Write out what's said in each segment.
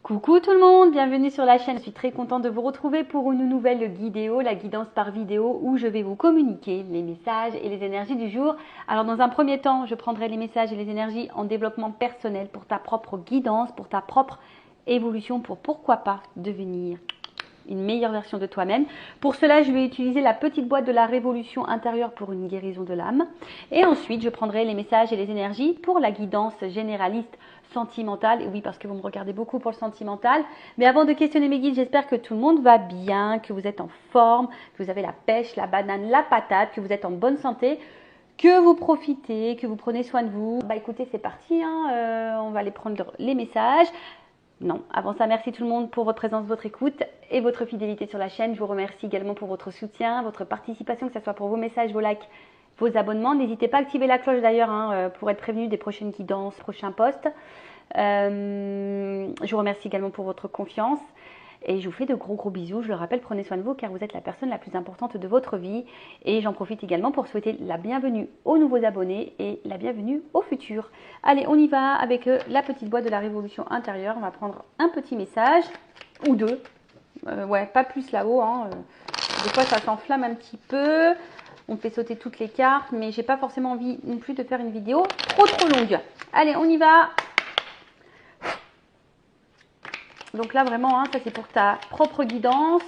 Coucou tout le monde, bienvenue sur la chaîne. Je suis très contente de vous retrouver pour une nouvelle vidéo, la guidance par vidéo, où je vais vous communiquer les messages et les énergies du jour. Alors dans un premier temps, je prendrai les messages et les énergies en développement personnel pour ta propre guidance, pour ta propre évolution, pour pourquoi pas devenir une meilleure version de toi-même. Pour cela, je vais utiliser la petite boîte de la révolution intérieure pour une guérison de l'âme. Et ensuite, je prendrai les messages et les énergies pour la guidance généraliste sentimentale. Et oui, parce que vous me regardez beaucoup pour le sentimental. Mais avant de questionner mes guides, j'espère que tout le monde va bien, que vous êtes en forme, que vous avez la pêche, la banane, la patate, que vous êtes en bonne santé, que vous profitez, que vous prenez soin de vous. Bah écoutez, c'est parti, on va aller prendre les messages. Non, avant ça, merci tout le monde pour votre présence, votre écoute et votre fidélité sur la chaîne. Je vous remercie également pour votre soutien, votre participation, que ce soit pour vos messages, vos likes, vos abonnements. N'hésitez pas à activer la cloche d'ailleurs pour être prévenu des prochaines guidances, prochains posts. Je vous remercie également pour votre confiance. Et je vous fais de gros bisous. Je le rappelle, prenez soin de vous car vous êtes la personne la plus importante de votre vie. Et j'en profite également pour souhaiter la bienvenue aux nouveaux abonnés et la bienvenue aux futurs. Allez, on y va avec la petite boîte de la révolution intérieure. On va prendre un petit message ou deux. Ouais, pas plus là-haut. Des fois, ça s'enflamme un petit peu. On fait sauter toutes les cartes, mais j'ai pas forcément envie non plus de faire une vidéo trop longue. Allez, on y va. Donc là, vraiment, ça c'est pour ta propre guidance.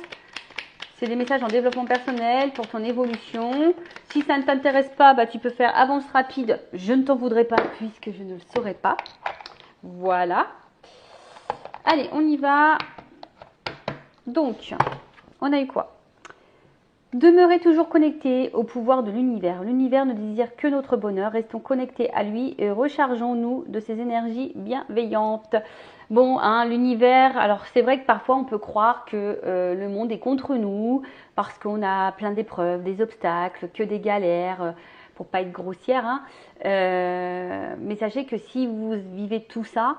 C'est des messages en développement personnel pour ton évolution. Si ça ne t'intéresse pas, tu peux faire avance rapide. Je ne t'en voudrais pas puisque je ne le saurais pas. Voilà. Allez, on y va. Donc, on a eu quoi? Demeurez toujours connectés au pouvoir de l'univers. L'univers ne désire que notre bonheur. Restons connectés à lui et rechargeons-nous de ses énergies bienveillantes. Bon, l'univers, alors c'est vrai que parfois on peut croire que le monde est contre nous parce qu'on a plein d'épreuves, des obstacles, que des galères, pour pas être grossière. Mais sachez que si vous vivez tout ça,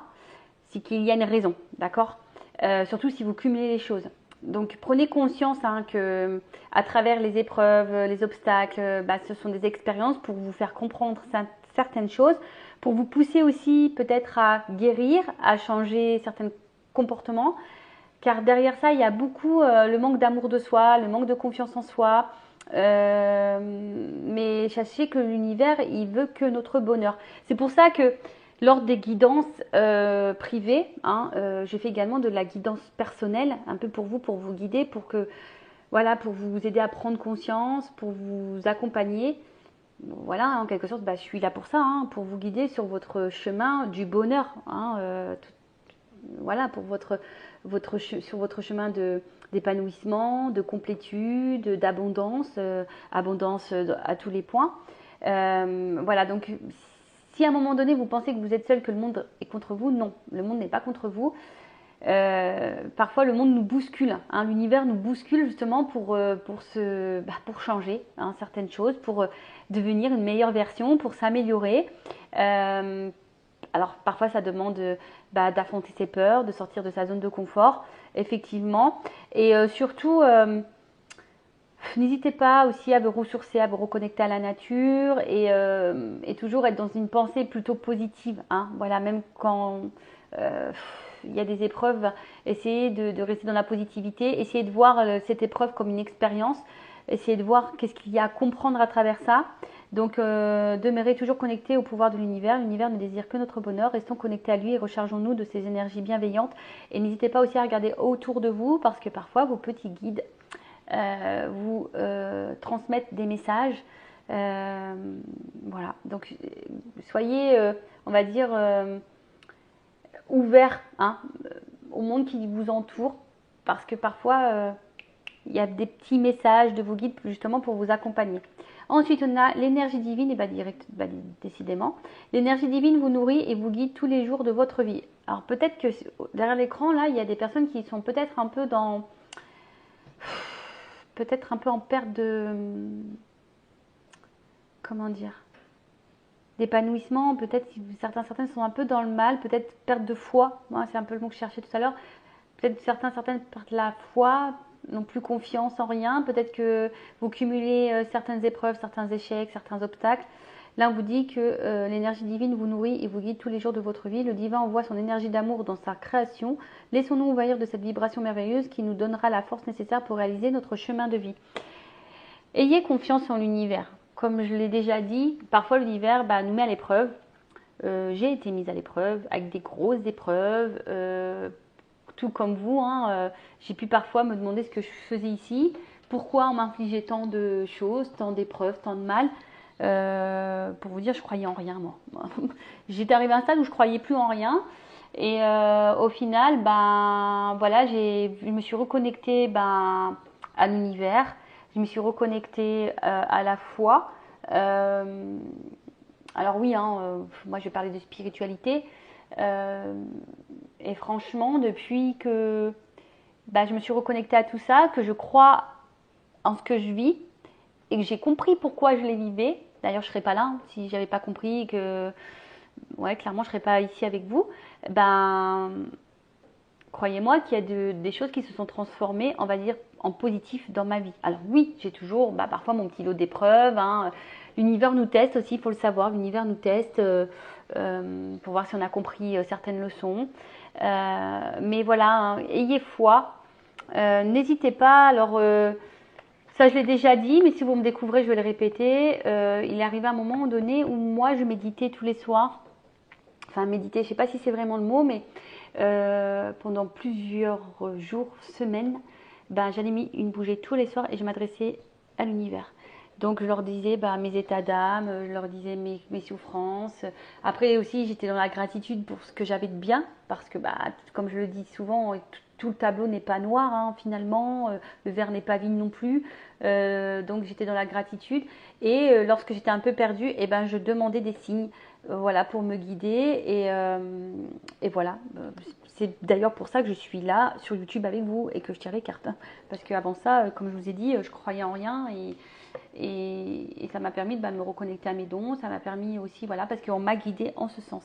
c'est qu'il y a une raison, d'accord? Surtout si vous cumulez les choses. Donc prenez conscience que à travers les épreuves, les obstacles, ce sont des expériences pour vous faire comprendre certaines choses, pour vous pousser aussi peut-être à guérir, à changer certains comportements. Car derrière ça, il y a beaucoup le manque d'amour de soi, le manque de confiance en soi. Mais sachez que l'univers, il veut que notre bonheur. C'est pour ça que lors des guidances privées, je fais également de la guidance personnelle, un peu pour vous guider, pour vous aider à prendre conscience, pour vous accompagner. Voilà, en quelque sorte, je suis là pour ça, pour vous guider sur votre chemin du bonheur, sur votre chemin d'épanouissement, de complétude, d'abondance, abondance à tous les points. Voilà, donc si à un moment donné vous pensez que vous êtes seul, que le monde est contre vous, non, le monde n'est pas contre vous. Parfois le monde nous bouscule, l'univers nous bouscule justement pour changer certaines choses, pour devenir une meilleure version, pour s'améliorer. Alors parfois ça demande d'affronter ses peurs, de sortir de sa zone de confort, effectivement. Et surtout, n'hésitez pas aussi à vous ressourcer, à vous reconnecter à la nature et toujours être dans une pensée plutôt positive. Voilà, même quand il y a des épreuves, essayez de rester dans la positivité, essayez de voir cette épreuve comme une expérience, essayez de voir qu'est-ce qu'il y a à comprendre à travers ça. Donc, demeurez toujours connectés au pouvoir de l'univers. L'univers ne désire que notre bonheur. Restons connectés à lui et rechargeons-nous de ses énergies bienveillantes. Et n'hésitez pas aussi à regarder autour de vous parce que parfois, vos petits guides vous transmettent des messages. Voilà. Donc, soyez, on va dire, ouverts au monde qui vous entoure parce que parfois, il y a des petits messages de vos guides justement pour vous accompagner. Ensuite, on a l'énergie divine, et décidément. L'énergie divine vous nourrit et vous guide tous les jours de votre vie. Alors peut-être que derrière l'écran, là, il y a des personnes qui sont peut-être un peu en perte de... Comment dire? D'épanouissement. Peut-être certaines sont un peu dans le mal. Peut-être perte de foi. Moi, c'est un peu le mot que je cherchais tout à l'heure. Peut-être certaines perdent la foi, n'ont plus confiance en rien. Peut-être que vous cumulez certaines épreuves, certains échecs, certains obstacles. Là, on vous dit que l'énergie divine vous nourrit et vous guide tous les jours de votre vie. Le divin envoie son énergie d'amour dans sa création. Laissons-nous envahir de cette vibration merveilleuse qui nous donnera la force nécessaire pour réaliser notre chemin de vie. Ayez confiance en l'univers. Comme je l'ai déjà dit, parfois l'univers nous met à l'épreuve. J'ai été mise à l'épreuve avec des grosses épreuves, tout comme vous. J'ai pu parfois me demander ce que je faisais ici. Pourquoi on m'infligeait tant de choses, tant d'épreuves, tant de mal. Pour vous dire, je croyais en rien, moi. J'étais arrivée à un stade où je croyais plus en rien. Et au final, voilà, je me suis reconnectée à l'univers. Je me suis reconnectée à la foi. Alors oui, moi je vais parler de spiritualité. Et franchement, depuis que je me suis reconnectée à tout ça, que je crois en ce que je vis et que j'ai compris pourquoi je les vivais. D'ailleurs, je ne serais pas là si j'avais pas compris que, clairement, je ne serais pas ici avec vous. Croyez-moi qu'il y a des choses qui se sont transformées, on va dire, en positif dans ma vie. Alors oui, j'ai toujours parfois mon petit lot d'épreuves. L'univers nous teste aussi, il faut le savoir. L'univers nous teste pour voir si on a compris certaines leçons. Mais voilà, ayez foi. N'hésitez pas. Alors, ça je l'ai déjà dit, mais si vous me découvrez, je vais le répéter. Il est arrivé un moment donné où moi, je méditais tous les soirs. Enfin, méditer, je ne sais pas si c'est vraiment le mot, mais pendant plusieurs jours, semaines, j'allais mis une bougie tous les soirs et je m'adressais à l'univers. Donc je leur disais mes états d'âme, je leur disais mes souffrances. Après aussi, j'étais dans la gratitude pour ce que j'avais de bien, parce que comme je le dis souvent, tout le tableau n'est pas noir finalement, le verre n'est pas vide non plus. Donc j'étais dans la gratitude. Et lorsque j'étais un peu perdue, je demandais des signes. Voilà, pour me guider et voilà, c'est d'ailleurs pour ça que je suis là sur YouTube avec vous et que je tire les cartes, parce qu'avant ça, comme je vous ai dit, je croyais en rien et ça m'a permis de me reconnecter à mes dons, ça m'a permis aussi, voilà, parce qu'on m'a guidée en ce sens.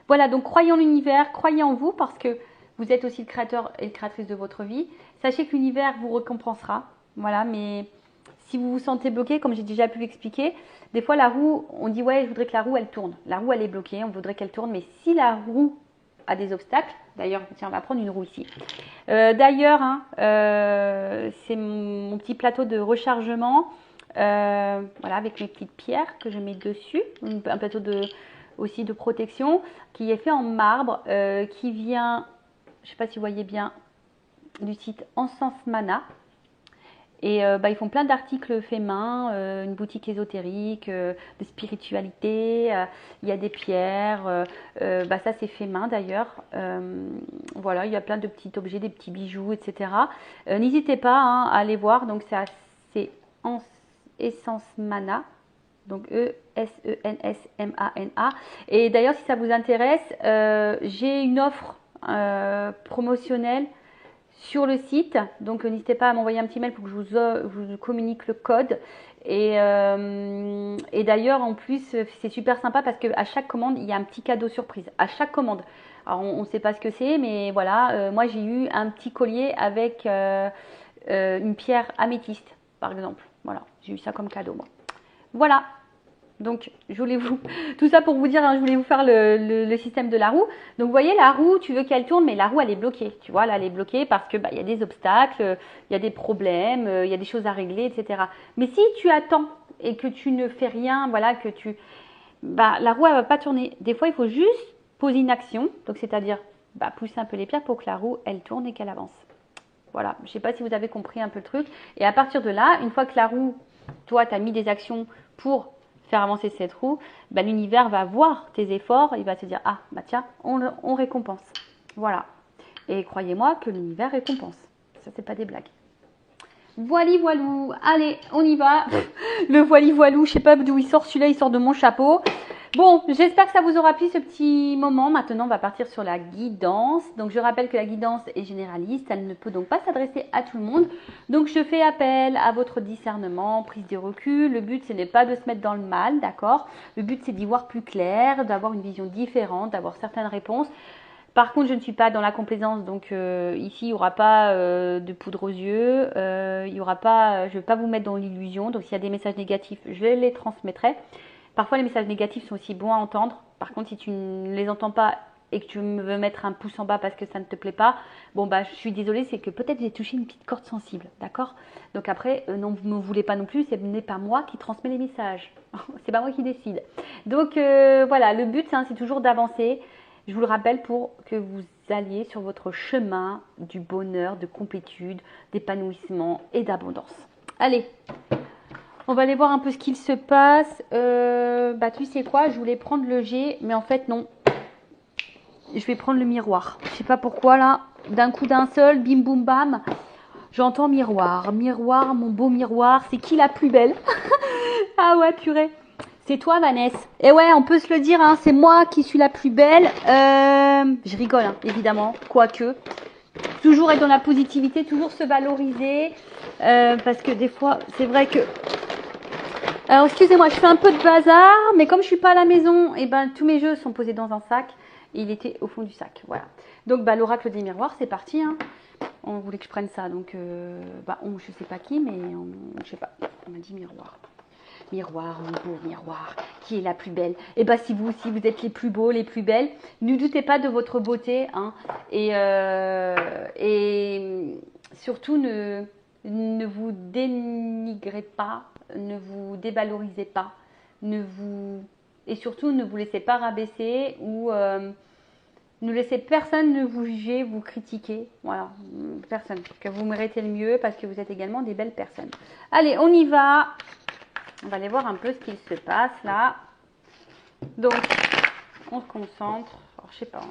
Voilà, donc croyez en l'univers, croyez en vous, parce que vous êtes aussi le créateur et la créatrice de votre vie. Sachez que l'univers vous récompensera, voilà, mais si vous vous sentez bloqué, comme j'ai déjà pu l'expliquer, des fois la roue, on dit je voudrais que la roue elle tourne. La roue elle est bloquée, on voudrait qu'elle tourne, mais si la roue a des obstacles, d'ailleurs, tiens, on va prendre une roue ici. D'ailleurs, c'est mon petit plateau de rechargement, voilà, avec mes petites pierres que je mets dessus, un plateau aussi de protection qui est fait en marbre, qui vient, je ne sais pas si vous voyez bien, du site Encens Mana. Et ils font plein d'articles faits main, une boutique ésotérique, de spiritualité, il y a des pierres, ça c'est fait main d'ailleurs. Voilà, il y a plein de petits objets, des petits bijoux, etc. N'hésitez pas à aller voir, donc c'est Essence Mana, donc E-S-E-N-S-M-A-N-A. Et d'ailleurs, si ça vous intéresse, j'ai une offre promotionnelle sur le site, donc n'hésitez pas à m'envoyer un petit mail pour que je vous communique le code. Et d'ailleurs, en plus, c'est super sympa parce qu'à chaque commande, il y a un petit cadeau surprise. À chaque commande. Alors, on ne sait pas ce que c'est, mais voilà, moi j'ai eu un petit collier avec une pierre améthyste, par exemple. Voilà, j'ai eu ça comme cadeau, moi. Voilà. Donc, tout ça pour vous dire, je voulais vous faire le système de la roue. Donc, vous voyez, la roue, tu veux qu'elle tourne, mais la roue, elle est bloquée. Tu vois, là, elle est bloquée parce que il y a des obstacles, il y a des problèmes, il y a des choses à régler, etc. Mais si tu attends et que tu ne fais rien, voilà, la roue, elle va pas tourner. Des fois, il faut juste poser une action. Donc, c'est-à-dire, pousser un peu les pierres pour que la roue, elle tourne et qu'elle avance. Voilà. Je ne sais pas si vous avez compris un peu le truc. Et à partir de là, une fois que la roue, toi, tu as mis des actions pour faire avancer cette roue, l'univers va voir tes efforts, il va se dire tiens, on récompense. Voilà. Et croyez-moi que l'univers récompense. Ça, c'est pas des blagues. Voili voilou. Allez, on y va. Le voili voilou, je sais pas d'où il sort, celui-là il sort de mon chapeau. Bon, j'espère que ça vous aura plu ce petit moment. Maintenant, on va partir sur la guidance. Donc, je rappelle que la guidance est généraliste. Elle ne peut donc pas s'adresser à tout le monde. Donc, je fais appel à votre discernement, prise de recul. Le but, ce n'est pas de se mettre dans le mal, d'accord? Le but, c'est d'y voir plus clair, d'avoir une vision différente, d'avoir certaines réponses. Par contre, je ne suis pas dans la complaisance, donc ici, il n'y aura pas de poudre aux yeux. Il y aura pas, je ne vais pas vous mettre dans l'illusion. Donc, s'il y a des messages négatifs, je les transmettrai. Parfois, les messages négatifs sont aussi bons à entendre. Par contre, si tu ne les entends pas et que tu veux mettre un pouce en bas parce que ça ne te plaît pas, bon, bah, je suis désolée, c'est que peut-être j'ai touché une petite corde sensible, d'accord? Donc après, non, vous ne me voulez pas non plus, ce n'est pas moi qui transmets les messages. C'est pas moi qui décide. Donc voilà, le but, hein, c'est toujours d'avancer. Je vous le rappelle pour que vous alliez sur votre chemin du bonheur, de complétude, d'épanouissement et d'abondance. Allez, on va aller voir un peu ce qu'il se passe. Bah tu sais quoi, je voulais prendre le G, mais en fait non. Je vais prendre le miroir. Je sais pas pourquoi là, d'un coup d'un seul, bim boum bam, j'entends miroir. Miroir, mon beau miroir, c'est qui la plus belle? Ah ouais, purée. C'est toi, Vanessa. Et ouais, on peut se le dire, hein, c'est moi qui suis la plus belle. Je rigole, hein, évidemment, quoique. Toujours être dans la positivité, toujours se valoriser. Parce que des fois, c'est vrai que... Alors, excusez-moi, je fais un peu de bazar, mais comme je suis pas à la maison, et ben tous mes jeux sont posés dans un sac. Et il était au fond du sac, voilà. Donc, bah, l'oracle des miroirs, c'est parti, hein. On voulait que je prenne ça, donc, je sais pas qui, mais je sais pas. On m'a dit miroir. Miroir, mon beau miroir, qui est la plus belle? Et bien, si vous aussi, vous êtes les plus beaux, les plus belles, ne doutez pas de votre beauté, hein, et surtout, ne vous dénigrez pas, ne vous dévalorisez pas, et surtout, ne vous laissez pas rabaisser ou ne laissez personne ne vous juger, vous critiquer. Voilà, personne. Que vous méritez le mieux parce que vous êtes également des belles personnes. Allez, on y va. On va aller voir un peu ce qu'il se passe là. Donc, on se concentre. Alors, je sais pas.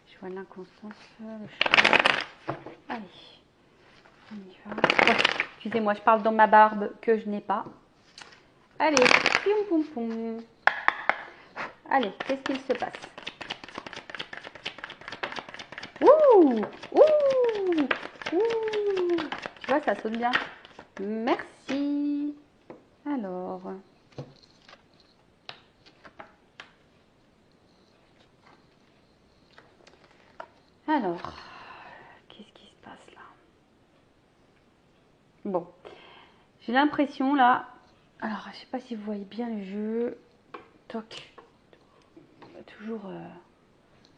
Je vois l'inconstance. Allez, on y va. Oh, excusez-moi, je parle dans ma barbe que je n'ai pas. Allez, poum poum poum. Allez, qu'est-ce qu'il se passe? Ouh, ouh, ouh. Tu vois, ça saute bien. Merci. Alors. Qu'est-ce qui se passe là? Bon, j'ai l'impression là. Alors, je sais pas si vous voyez bien le jeu. Toc. Toujours.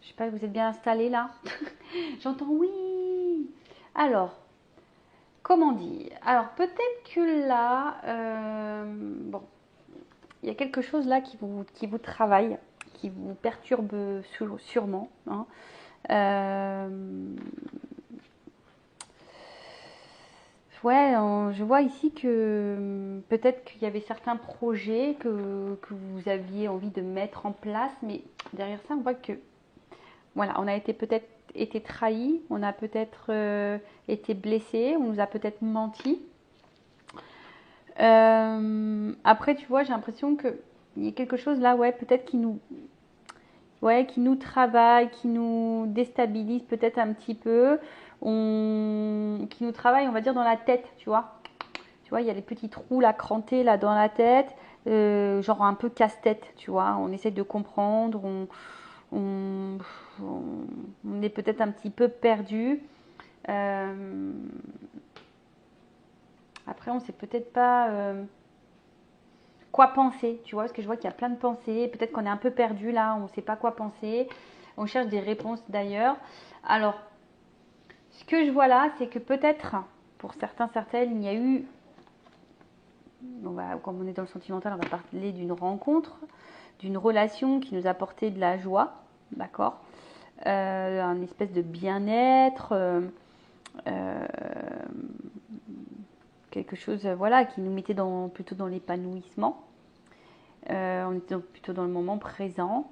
Je sais pas, vous êtes bien installé là? J'entends oui. Alors, comment dire? Alors, peut-être que là, bon, il y a quelque chose là qui vous travaille, qui vous perturbe sûrement, hein. Ouais, je vois ici que peut-être qu'il y avait certains projets que vous aviez envie de mettre en place, mais derrière ça, on voit que voilà, on a été peut-être été trahi, on a peut-être été blessé, on nous a peut-être menti. Après, tu vois, j'ai l'impression qu'il y a quelque chose là, ouais, peut-être qui nous travaille, qui nous déstabilise peut-être un petit peu, qui nous travaille, on va dire, dans la tête, tu vois. Tu vois, il y a les petits trous là, crantés là dans la tête, genre un peu casse-tête, tu vois. On essaie de comprendre, on, on est peut-être un petit peu perdu. Après, on sait peut-être pas quoi penser, tu vois, parce que je vois qu'il y a plein de pensées. Peut-être qu'on est un peu perdu là, on ne sait pas quoi penser. On cherche des réponses d'ailleurs. Alors, ce que je vois là, c'est que peut-être, pour certains, certaines, il y a eu, comme on est dans le sentimental, on va parler d'une rencontre, d'une relation qui nous a apporté de la joie, d'accord, un espèce de bien-être, quelque chose, voilà, qui nous mettait plutôt dans l'épanouissement. On était plutôt dans le moment présent.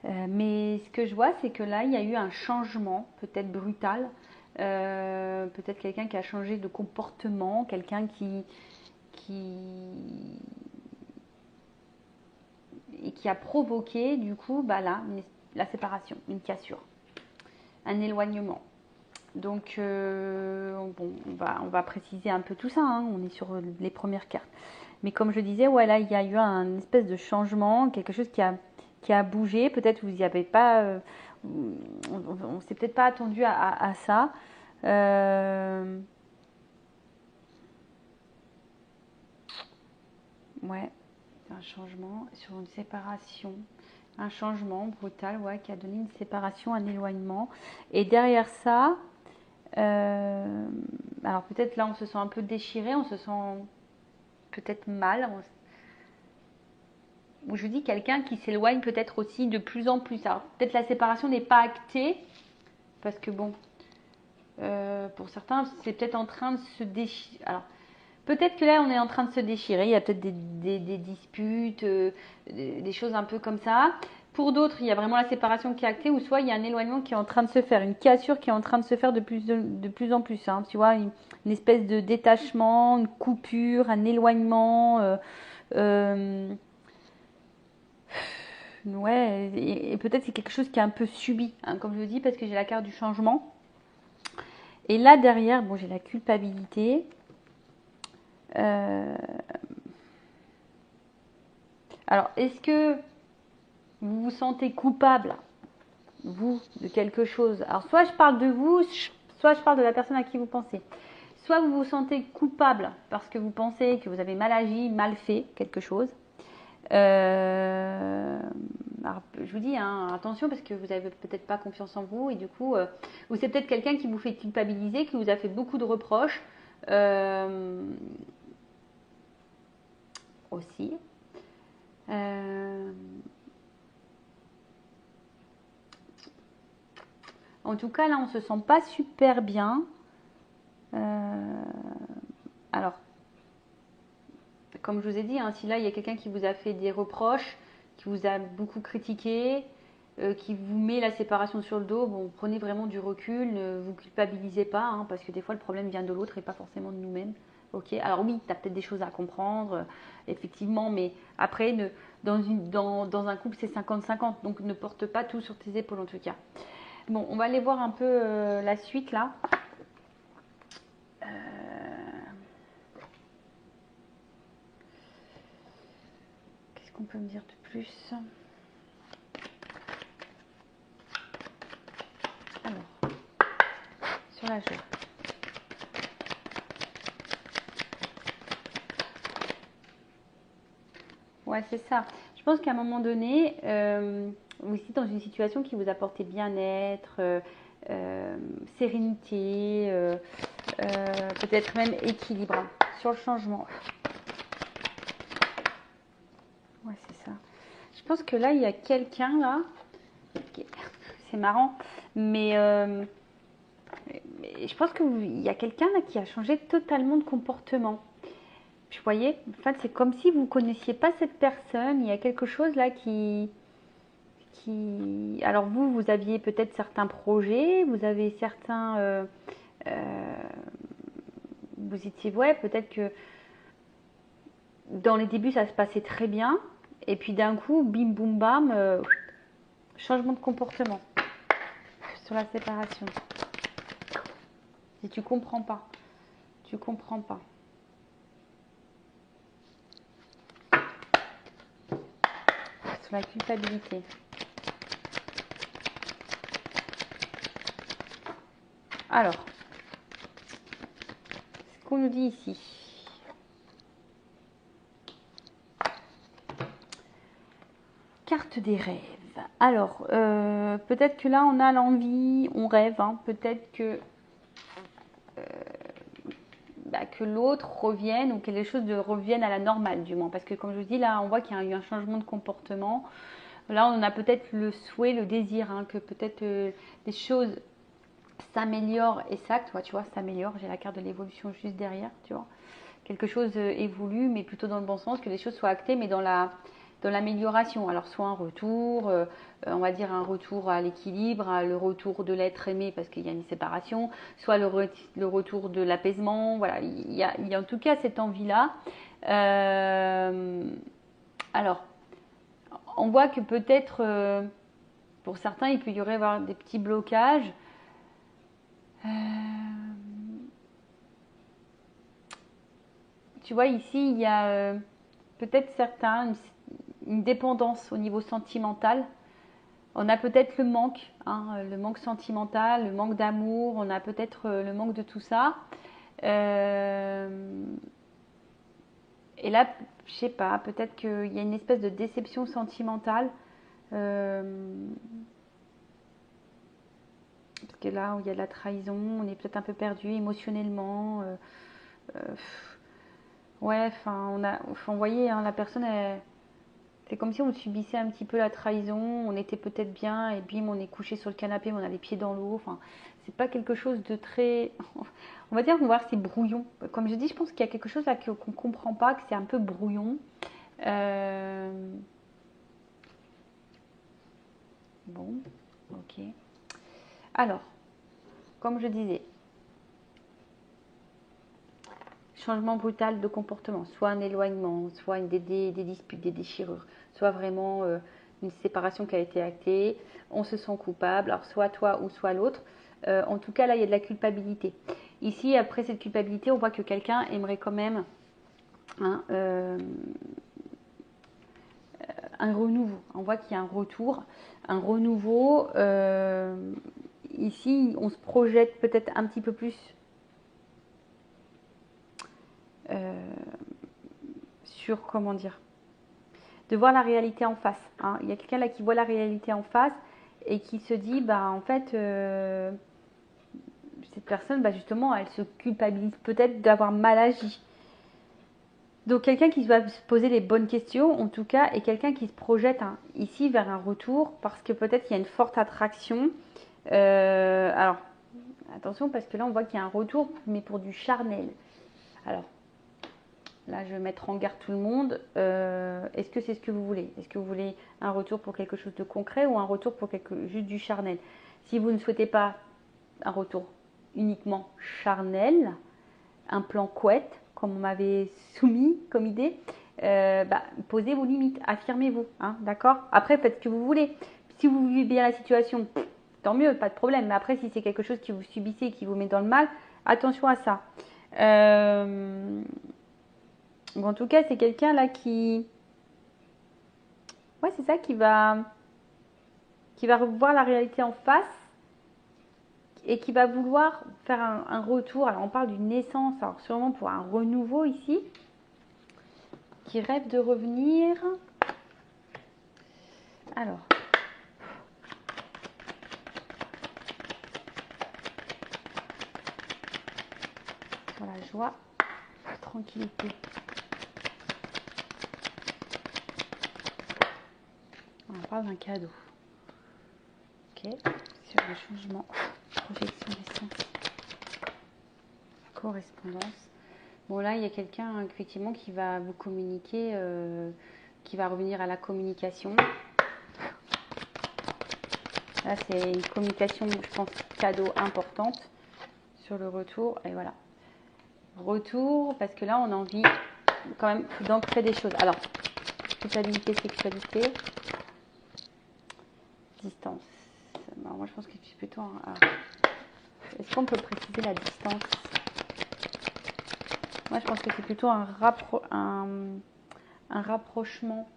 Mais ce que je vois, c'est que là, il y a eu un changement, peut-être brutal. Peut-être quelqu'un qui a changé de comportement, quelqu'un qui a provoqué, du coup, bah là, la séparation, une cassure, un éloignement. Donc, bon, on va préciser un peu tout ça, hein. On est sur les premières cartes. Mais comme je disais, ouais, là, il y a eu un espèce de changement, quelque chose qui a bougé. Peut-être vous n'y avez pas, on s'est peut-être pas attendu à ça. Ouais. un changement sur une séparation. Un changement brutal, ouais, qui a donné une séparation, un éloignement. Et derrière ça, alors peut-être là, on se sent un peu déchiré, on se sent peut-être mal. Je vous dis quelqu'un qui s'éloigne peut-être aussi de plus en plus. Alors peut-être la séparation n'est pas actée, parce que bon, pour certains, c'est peut-être en train de se déchirer. Alors, peut-être que là, on est en train de se déchirer. Il y a peut-être des disputes, des choses un peu comme ça. Pour d'autres, il y a vraiment la séparation qui est actée, ou soit il y a un éloignement qui est en train de se faire, une cassure qui est en train de se faire de plus en plus. Hein. Tu vois, une espèce de détachement, une coupure, un éloignement. Ouais, et peut-être c'est quelque chose qui est un peu subi, hein, comme je le dis, parce que j'ai la carte du changement. Et là, derrière, bon, j'ai la culpabilité. Alors, est-ce que vous vous sentez coupable, vous, de quelque chose? Alors, soit je parle de vous, soit je parle de la personne à qui vous pensez. Soit vous vous sentez coupable parce que vous pensez que vous avez mal agi, mal fait quelque chose. Alors, je vous dis, hein, attention parce que vous n'avez peut-être pas confiance en vous et du coup, ou c'est peut-être quelqu'un qui vous fait culpabiliser, qui vous a fait beaucoup de reproches aussi. En tout cas, là, on se sent pas super bien. Alors, comme je vous ai dit, hein, si là, il y a quelqu'un qui vous a fait des reproches, qui vous a beaucoup critiqué, qui vous met la séparation sur le dos, bon, prenez vraiment du recul, ne vous culpabilisez pas, hein, parce que des fois, le problème vient de l'autre et pas forcément de nous-mêmes. Ok, alors oui, tu as peut-être des choses à comprendre, effectivement, mais après, dans un couple, c'est 50-50, donc ne porte pas tout sur tes épaules en tout cas. Bon, on va aller voir un peu la suite là. Qu'est-ce qu'on peut me dire de plus? Alors, sur la joie. Ouais, c'est ça. Je pense qu'à un moment donné, vous êtes dans une situation qui vous apportait bien-être, sérénité, peut-être même équilibre, hein, sur le changement. Ouais, c'est ça. Je pense que là, il y a quelqu'un là, c'est marrant, mais je pense qu'il y a quelqu'un là qui a changé totalement de comportement. Vous voyez, en fait, c'est comme si vous ne connaissiez pas cette personne. Il y a quelque chose là Alors vous aviez peut-être certains projets, vous avez certains... vous étiez... Ouais, peut-être que dans les débuts, ça se passait très bien. Et puis d'un coup, bim, boum, bam, changement de comportement sur la séparation. Si tu comprends pas, tu comprends pas. Sur la culpabilité. Alors, ce qu'on nous dit ici. Carte des rêves. Alors, peut-être que là, on a l'envie, on rêve, hein, peut-être que l'autre revienne ou que les choses reviennent à la normale du moins. Parce que comme je vous dis, là, on voit qu'il y a eu un changement de comportement. Là, on a peut-être le souhait, le désir, hein, que peut-être les choses s'améliorent. Et ça, toi, tu vois, s'améliore. J'ai la carte de l'évolution juste derrière, tu vois. Quelque chose évolue, mais plutôt dans le bon sens, que les choses soient actées, mais dans l'amélioration. Alors soit un retour, on va dire un retour à l'équilibre, le retour de l'être aimé parce qu'il y a une séparation, soit le retour de l'apaisement. Voilà, il y a en tout cas cette envie-là. Alors, on voit que peut-être pour certains, il peut y avoir des petits blocages. Tu vois, ici, il y a peut-être certains, une dépendance au niveau sentimental. On a peut-être le manque, hein, le manque sentimental, le manque d'amour, on a peut-être le manque de tout ça. Et là, je sais pas, peut-être qu'il y a une espèce de déception sentimentale. Parce que là où il y a de la trahison, on est peut-être un peu perdu émotionnellement. Ouais, enfin, vous voyez, hein, la personne, c'est comme si on subissait un petit peu la trahison. On était peut-être bien et bim, on est couché sur le canapé, mais on a les pieds dans l'eau. Enfin, c'est pas quelque chose de très. On va dire qu'on va voir c'est brouillon. Comme je dis, je pense qu'il y a quelque chose là qu'on ne comprend pas, que c'est un peu brouillon. Bon, ok. Alors, comme je disais, changement brutal de comportement, soit un éloignement, soit des disputes, des déchirures, soit vraiment une séparation qui a été actée, on se sent coupable, alors soit toi ou soit l'autre. En tout cas, là, il y a de la culpabilité. Ici, après cette culpabilité, on voit que quelqu'un aimerait quand même hein, un renouveau. On voit qu'il y a un retour, un renouveau. Ici, on se projette peut-être un petit peu plus sur, comment dire, de voir la réalité en face. Hein. Il y a quelqu'un là qui voit la réalité en face et qui se dit, bah en fait, cette personne, bah, justement, elle se culpabilise peut-être d'avoir mal agi. Donc quelqu'un qui va se poser les bonnes questions, en tout cas, et quelqu'un qui se projette hein, ici vers un retour, parce que peut-être il y a une forte attraction. Alors, attention, parce que là, on voit qu'il y a un retour, mais pour du charnel. Alors, là, je vais mettre en garde tout le monde. Est-ce que c'est ce que vous voulez? Est-ce que vous voulez un retour pour quelque chose de concret ou un retour pour juste du charnel? Si vous ne souhaitez pas un retour uniquement charnel, un plan couette, comme on m'avait soumis comme idée, posez vos limites, affirmez-vous, hein, d'accord? Après, faites ce que vous voulez. Si vous vivez bien la situation, tant mieux, pas de problème. Mais après, si c'est quelque chose que vous subissez et qui vous met dans le mal, attention à ça. Bon, en tout cas, c'est quelqu'un là qui... Ouais, c'est ça, qui va revoir la réalité en face et qui va vouloir faire un retour. Alors, on parle d'une naissance, alors sûrement pour un renouveau ici, qui rêve de revenir. Alors, sur la joie, la tranquillité. On parle d'un cadeau. Ok, sur le changement, projection des sens, correspondance. Bon là, il y a quelqu'un effectivement qui va vous communiquer, qui va revenir à la communication. Là, c'est une communication, je pense, cadeau importante sur le retour. Et voilà. Retour, parce que là, on a envie quand même d'ancrer des choses. Alors, culpabilité, sexualité, distance. Alors, moi, je pense que c'est plutôt un... Est-ce qu'on peut préciser la distance? Moi, je pense que c'est plutôt un rapprochement.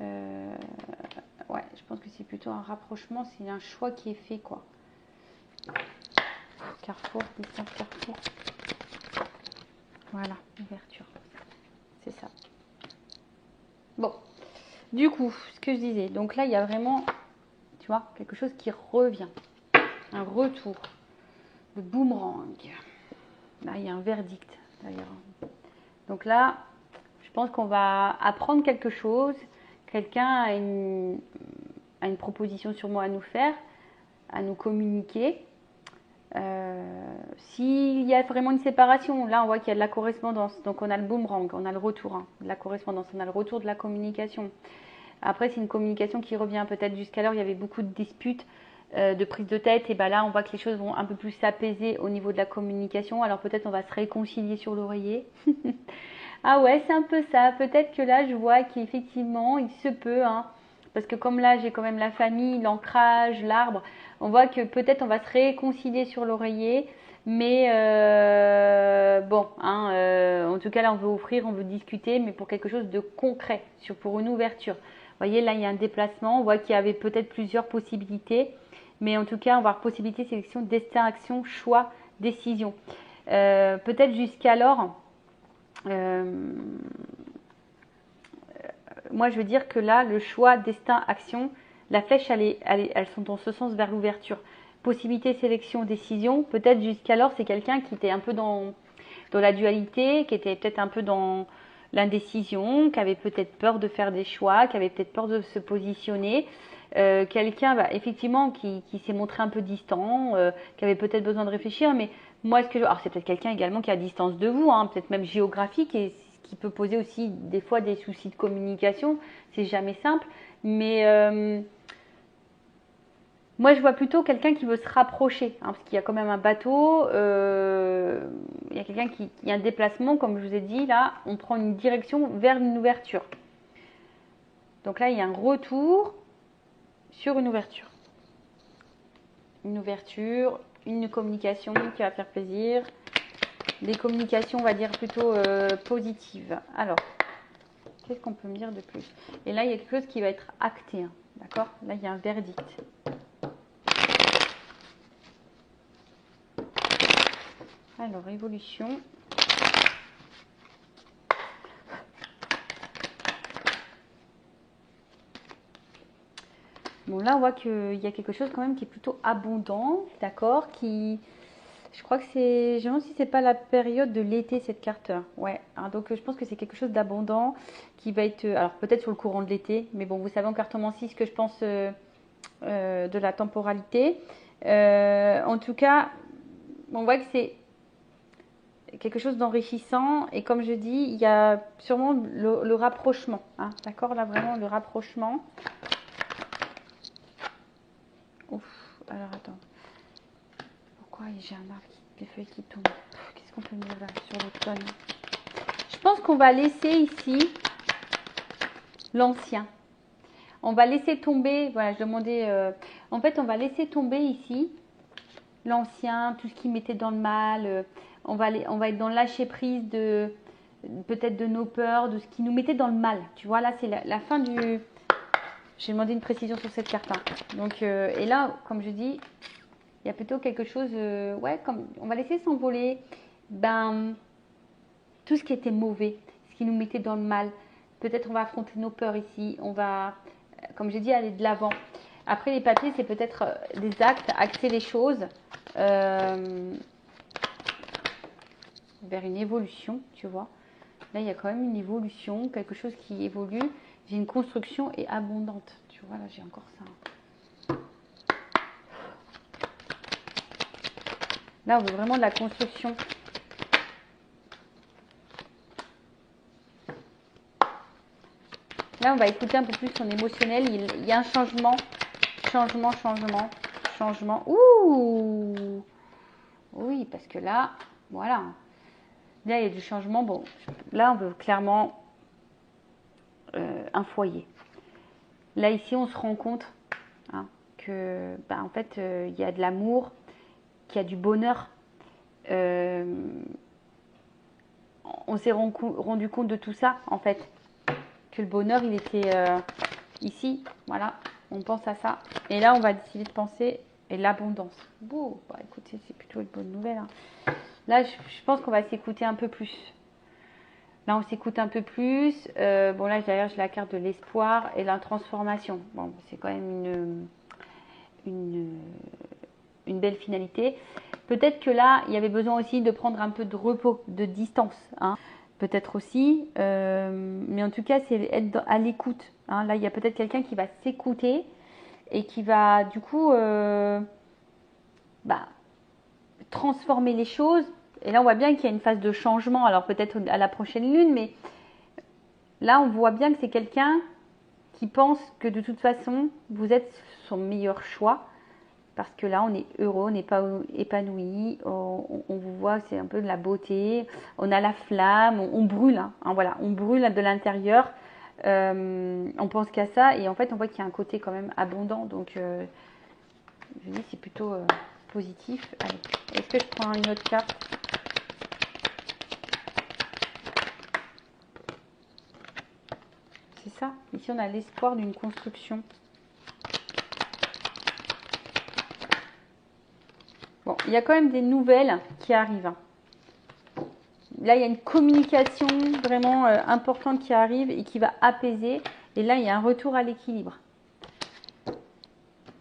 Ouais, je pense que c'est plutôt un rapprochement. C'est un choix qui est fait, quoi. Carrefour, distance, carrefour. Voilà, ouverture. C'est ça. Bon, du coup, ce que je disais. Donc là, il y a vraiment, tu vois, quelque chose qui revient. Un retour. Le boomerang. Là, il y a un verdict, d'ailleurs. Donc là, je pense qu'on va apprendre quelque chose. Quelqu'un a une proposition sûrement à nous faire, à nous communiquer. S'il y a vraiment une séparation, là on voit qu'il y a de la correspondance, donc on a le boomerang, on a le retour hein, de la correspondance, on a le retour de la communication. Après c'est une communication qui revient peut-être jusqu'alors il y avait beaucoup de disputes, de prise de tête, et ben là on voit que les choses vont un peu plus s'apaiser au niveau de la communication, alors peut-être on va se réconcilier sur l'oreiller. Ah ouais, c'est un peu ça, peut-être que là je vois qu'effectivement il se peut, hein, parce que comme là j'ai quand même la famille, l'ancrage, l'arbre, on voit que peut-être on va se réconcilier sur l'oreiller, mais bon, hein, en tout cas là on veut offrir, on veut discuter, mais pour quelque chose de concret, pour une ouverture. Vous voyez là il y a un déplacement, on voit qu'il y avait peut-être plusieurs possibilités, mais en tout cas on va avoir possibilité, sélection, destin, action, choix, décision. Peut-être jusqu'alors, Euh, moi, je veux dire que là, le choix, destin, action, la flèche, elles sont dans ce sens vers l'ouverture. Possibilité, sélection, décision. Peut-être jusqu'alors, c'est quelqu'un qui était un peu dans la dualité, qui était peut-être un peu dans l'indécision, qui avait peut-être peur de faire des choix, qui avait peut-être peur de se positionner. Quelqu'un, effectivement, qui s'est montré un peu distant, qui avait peut-être besoin de réfléchir, mais moi, alors c'est peut-être quelqu'un également qui est à distance de vous, hein, peut-être même géographique, et ce qui peut poser aussi des fois des soucis de communication. C'est jamais simple, mais moi, je vois plutôt quelqu'un qui veut se rapprocher, hein, parce qu'il y a quand même un bateau, il y a quelqu'un il y a un déplacement, comme je vous ai dit, là, on prend une direction vers une ouverture. Donc là, il y a un retour sur une ouverture. Une ouverture, une communication qui va faire plaisir. Des communications, on va dire, plutôt positives. Alors, qu'est-ce qu'on peut me dire de plus? Et là, il y a quelque chose qui va être acté, hein, d'accord? Là, il y a un verdict. Alors, évolution. Bon, là, on voit qu'il y a quelque chose quand même qui est plutôt abondant, d'accord? Je crois que je me demande si c'est pas la période de l'été, cette carte. Ouais, hein, donc je pense que c'est quelque chose d'abondant qui va être, alors peut-être sur le courant de l'été, mais bon, vous savez en cartomancie ce que je pense de la temporalité. En tout cas, on voit que c'est quelque chose d'enrichissant et comme je dis, il y a sûrement le rapprochement, hein, d'accord? Là, vraiment, le rapprochement. Ouf, alors attends. Pourquoi j'ai un arbre des feuilles qui tombent? Qu'est-ce qu'on peut me dire là sur l'automne? Je pense qu'on va laisser ici l'ancien. On va laisser tomber, voilà, je demandais, en fait, on va laisser tomber ici l'ancien, tout ce qui mettait dans le mal. On va être dans le lâcher prise de peut-être de nos peurs, de ce qui nous mettait dans le mal. Tu vois, là, c'est la fin du. J'ai demandé une précision sur cette carte. Hein. Donc, et là, comme je dis, il y a plutôt quelque chose, ouais, comme on va laisser s'envoler, tout ce qui était mauvais, ce qui nous mettait dans le mal. Peut-être on va affronter nos peurs ici, on va, comme j'ai dit, aller de l'avant. Après les papiers, c'est peut-être des actes, axer les choses vers une évolution, tu vois. Là, il y a quand même une évolution, quelque chose qui évolue. J'ai une construction et abondante, tu vois, là j'ai encore ça. Là, on veut vraiment de la construction. Là, on va écouter un peu plus son émotionnel. Il y a un changement. Changement. Ouh! Oui, parce que là, voilà. Là, il y a du changement. Bon, là, on veut clairement un foyer. Là, ici, on se rend compte hein, que, en fait, il y a de l'amour, qu'il y a du bonheur. On s'est rendu compte de tout ça, en fait. Que le bonheur, il était ici. Voilà, on pense à ça. Et là, on va décider de penser et l'abondance. Bon, écoutez, c'est plutôt une bonne nouvelle. Hein. Là, je pense qu'on va s'écouter un peu plus. Là, on s'écoute un peu plus. Bon, là, derrière, j'ai la carte de l'espoir et la transformation. Bon, c'est quand même une belle finalité. Peut-être que là, il y avait besoin aussi de prendre un peu de repos, de distance. Hein. Peut-être aussi. Mais en tout cas, c'est être à l'écoute. Hein. Là, il y a peut-être quelqu'un qui va s'écouter et qui va, du coup, transformer les choses. Et là, on voit bien qu'il y a une phase de changement. Alors, peut-être à la prochaine lune, mais là, on voit bien que c'est quelqu'un qui pense que de toute façon, vous êtes son meilleur choix. Parce que là, on est heureux, on n'est pas épanoui, on vous voit, c'est un peu de la beauté, on a la flamme, on brûle, hein, voilà, on brûle de l'intérieur, on pense qu'à ça, et en fait, on voit qu'il y a un côté quand même abondant, donc je dis c'est plutôt positif. Allez, est-ce que je prends une autre carte? C'est ça, ici on a l'espoir d'une construction. Bon, il y a quand même des nouvelles qui arrivent. là, il y a une communication vraiment importante qui arrive et qui va apaiser. Et là, il y a un retour à l'équilibre.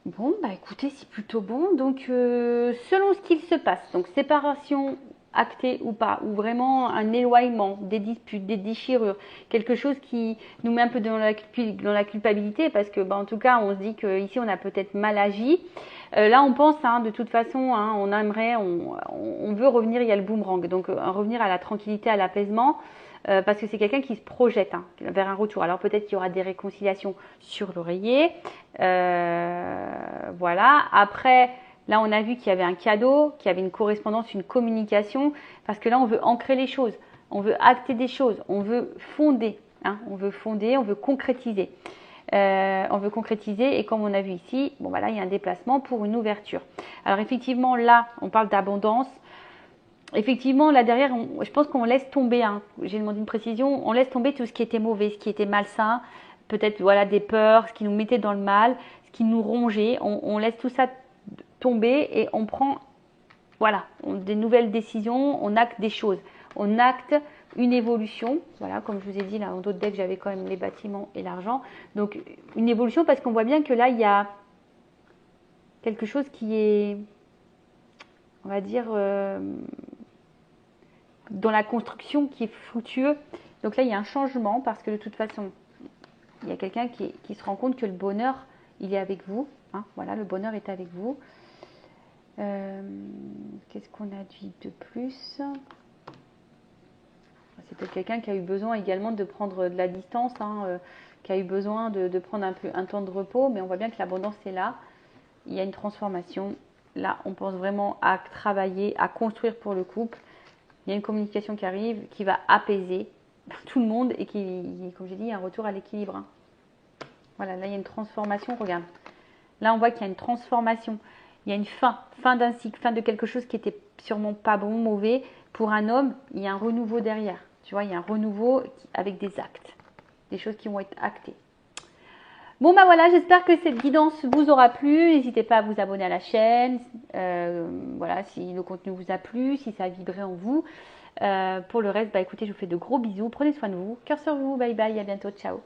Bon, bah écoutez, c'est plutôt bon. Donc, selon ce qu'il se passe, donc séparation actée ou pas, ou vraiment un éloignement, des disputes, des déchirures, quelque chose qui nous met un peu dans la culpabilité, parce que, bah, en tout cas, on se dit qu'ici, on a peut-être mal agi. Là, on pense, hein, de toute façon, hein, on aimerait, on veut revenir, il y a le boomerang, donc revenir à la tranquillité, à l'apaisement. Parce que c'est quelqu'un qui se projette vers un retour. Alors peut-être qu'il y aura des réconciliations sur l'oreiller. Voilà. Après, là, on a vu qu'il y avait un cadeau, qu'il y avait une correspondance, une communication. Parce que là, on veut ancrer les choses. On veut acter des choses. On veut fonder. Hein, on veut fonder, on veut concrétiser. On veut concrétiser et comme on a vu ici, bon voilà, il y a un déplacement pour une ouverture. Alors effectivement, là, on parle d'abondance. Effectivement, là derrière, je pense qu'on laisse tomber, hein, j'ai demandé une précision, on laisse tomber tout ce qui était mauvais, ce qui était malsain, peut-être voilà des peurs, ce qui nous mettait dans le mal, ce qui nous rongeait, on laisse tout ça tomber et on prend voilà, des nouvelles décisions, on acte des choses, on acte une évolution, voilà, comme je vous ai dit, là, en d'autres decks, j'avais quand même les bâtiments et l'argent, donc une évolution parce qu'on voit bien que là, il y a quelque chose qui est, on va dire, dans la construction qui est fructueux. Donc là, il y a un changement parce que de toute façon, il y a quelqu'un qui se rend compte que le bonheur, il est avec vous. Hein, voilà, le bonheur est avec vous. Qu'est-ce qu'on a dit de plus? C'est peut-être quelqu'un qui a eu besoin également de prendre de la distance, hein, qui a eu besoin de prendre un temps de repos, mais on voit bien que l'abondance est là. Il y a une transformation. Là, on pense vraiment à travailler, à construire pour le couple. Il y a une communication qui arrive, qui va apaiser tout le monde et qui, comme j'ai dit, un retour à l'équilibre. Hein. Voilà, là, il y a une transformation, regarde. Là, on voit qu'il y a une transformation. Il y a une fin d'un cycle, fin de quelque chose qui était sûrement pas bon, mauvais. Pour un homme, il y a un renouveau derrière. Tu vois, il y a un renouveau avec des actes, des choses qui vont être actées. Bon, bah voilà, j'espère que cette guidance vous aura plu. N'hésitez pas à vous abonner à la chaîne. Voilà, si le contenu vous a plu, si ça a vibré en vous. Pour le reste, bah écoutez, je vous fais de gros bisous. Prenez soin de vous. Cœur sur vous. Bye bye. À bientôt. Ciao.